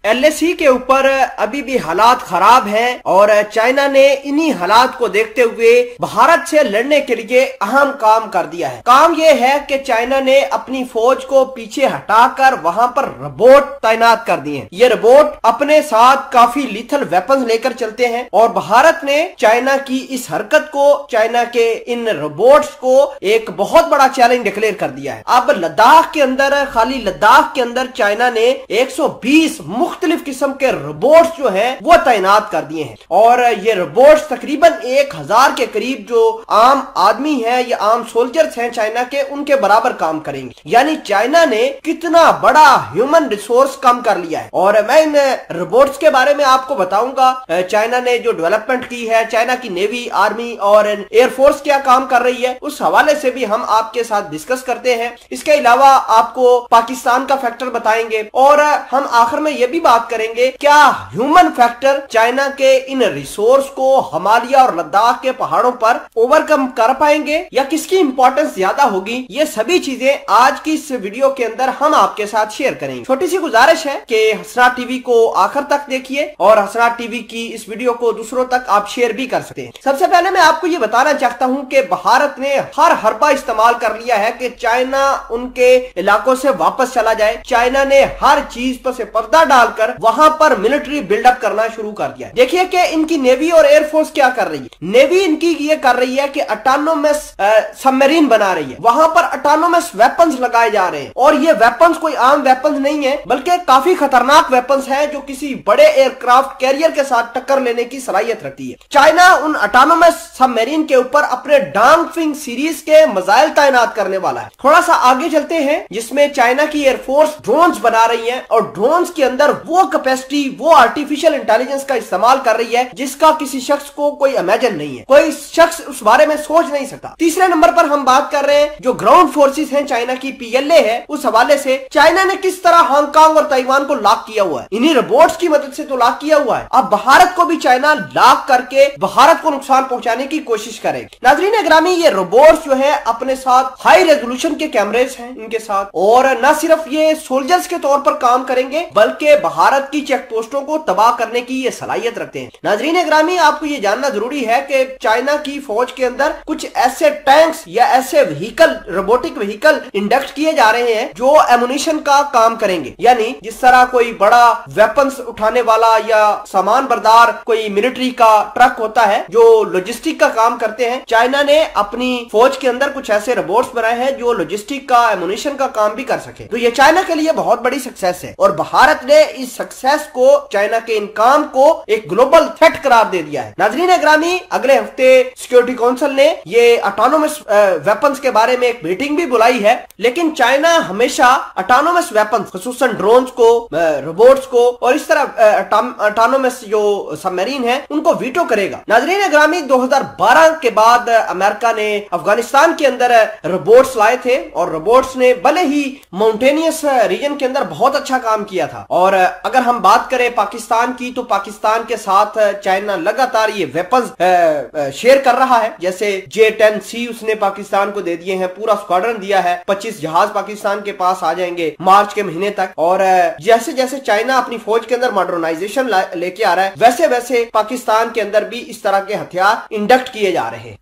LAC के ऊपर अभी भी हालात खराब हैं और चाइना ने इन्हीं हालात को देखते हुए भारत से लड़ने के लिए अहम काम कर दिया है। काम यह है कि चाइना ने अपनी फौज को पीछे हटाकर वहां पर रोबोट तैनात कर दिए हैं। ये रोबोट अपने साथ काफी लीथल वेपन्स लेकर चलते हैं और भारत ने चाइना की इस हरकत को, चाइना के इन रोबोट्स को एक बहुत बड़ा चैलेंज डिक्लेयर कर दिया है। अब लद्दाख के अंदर, खाली लद्दाख के अंदर चाइना ने 120 मुख्तलिफ किस्म के रोबोट्स जो हैं वो तैनात कर दिए हैं और ये रोबोट्स तकरीबन 1000 के करीब जो आम आदमी हैं या आम सोल्जर्स हैं चाइना के, उनके बराबर काम करेंगे। यानी चाइना ने कितना बड़ा ह्यूमन रिसोर्स कम कर लिया है। और मैं इन रोबोट्स के बारे में आपको बताऊंगा, चाइना ने जो डेवलपमेंट की है, चाइना की नेवी, आर्मी और एयरफोर्स क्या काम कर रही है, उस हवाले से भी हम आपके साथ डिस्कस करते हैं। इसके अलावा आपको पाकिस्तान का फैक्टर बताएंगे और हम आखिर में यह भी बात करेंगे क्या ह्यूमन फैक्टर चाइना के इन रिसोर्स को हिमालय और लद्दाख के पहाड़ों पर ओवरकम कर पाएंगे या किसकी इंपॉर्टेंस ज्यादा होगी। ये सभी चीजें आज की इस वीडियो के अंदर हम आपके साथ शेयर करेंगे। छोटी सी गुजारिश है कि हसनात टीवी को आखिर तक देखिए और हसनात टीवी की इस वीडियो को दूसरों तक आप शेयर भी कर सकते हैं। सबसे पहले मैं आपको ये बताना चाहता हूं कि भारत ने हर हरबा इस्तेमाल कर लिया है कि चाइना उनके इलाकों से वापस चला जाए। चाइना ने हर चीज पर से पर्दा डालकर वहां पर मिलिट्री बिल्डअप करना शुरू कर दिया। देखिए कि इनकी नेवी और एयरफोर्स क्या कर रही है। नेवी इनकी ये कर रही है कि ऑटोनोमस सबमरीन बना रही है, वहां पर ऑटोनोमस वेपन्स लगाए जा रहे हैं और ये वेपन्स कोई आम वेपन्स नहीं है बल्कि काफी खतरनाक वेपन्स हैं जो किसी बड़े एयरक्राफ्ट कैरियर के साथ टक्कर लेने की सलाहियत रखती है। चाइना उन ऑटोनोमस सबमरीन के ऊपर अपने डांगफिंग सीरीज के मिसाइल तैनात करने वाला है। थोड़ा सा आगे चलते हैं जिसमें चाइना की एयरफोर्स ड्रोन्स बना रही है और ड्रोन्स के अंदर वो कैपेसिटी, वो आर्टिफिशियल इंटेलिजेंस का इस्तेमाल कर रही है जिसका किसी शख्स को कोई इमेजिन नहीं है, कोई शख्स उस बारे में सोच नहीं सकता। तीसरे नंबर पर हम बात कर रहे हैं जो ग्राउंड फोर्सेस हैं चाइना की, PLA है, उस हवाले से चाइना ने किस तरह हांगकांग और ताइवान को लॉक किया हुआ है। इन्हीं रोबोट्स की मदद से तो लॉक किया हुआ है। अब भारत को भी चाइना लॉक करके भारत को नुकसान पहुंचाने की कोशिश करेगी। नाज़रीन ग्रामी, ये रोबोट्स जो है अपने साथ हाई रेजोल्यूशन के कैमरेज हैं इनके साथ और न सिर्फ ये सोल्जर्स के तौर पर काम करेंगे बल्कि भारत की चेक पोस्टों को तबाह करने की ये सलाहियत रखते हैं। नाज़रीन ग्रामी, आपको ये जानना जरूरी है कि चाइना की फौज के अंदर कुछ ऐसे टैंक्स या ऐसे व्हीकल, रोबोटिक व्हीकल इंडक्ट किए जा रहे हैं जो एमुनिशन का काम करेंगे। यानी जिस तरह कोई बड़ा वेपन्स उठाने वाला या सामान बरदार कोई मिलिट्री का ट्रक होता है जो लॉजिस्टिक का काम करते हैं, चाइना ने अपनी फौज के अंदर कुछ ऐसे रोबोट्स बनाए हैं जो लॉजिस्टिक का, एमुनिशन का काम भी कर सके। तो ये चाइना के लिए बहुत बड़ी सक्सेस है और भारत ने इस सक्सेस को, चाइना के इन काम को एक ग्लोबल थ्रेट करार दे दिया है। नाज़रीन ग्रामी, अगले हफ्ते सिक्योरिटी काउंसिल ने ये ऑटोनोमस वेपन्स के बारे में एक मीटिंग भी बुलाई है, लेकिन चाइना हमेशा ऑटोनोमस वेपन्स, खुसूसन ड्रोन्स को, रोबोट्स को और इस तरह ऑटोनोमस जो सबमरीन है उनको वीटो करेगा। नाज़रीन ग्रामी, 2012 के बाद अमेरिका ने अफगानिस्तान के अंदर रोबोट्स लाए थे और रोबोट्स ने भले ही माउंटेनियस रीजन के अंदर बहुत अच्छा काम किया था। और अगर हम बात करें पाकिस्तान की तो पाकिस्तान के साथ चाइना लगातार ये वेपन्स शेयर कर रहा है। जैसे J-10C उसने पाकिस्तान को दे दिए हैं, पूरा स्क्वाड्रन दिया है, 25 जहाज पाकिस्तान के पास आ जाएंगे मार्च के महीने तक। और जैसे जैसे चाइना अपनी फौज के अंदर मॉडर्नाइजेशन लेके आ रहा है वैसे वैसे पाकिस्तान के अंदर भी इस तरह के हथियार इंडक्ट किए जा रहे हैं।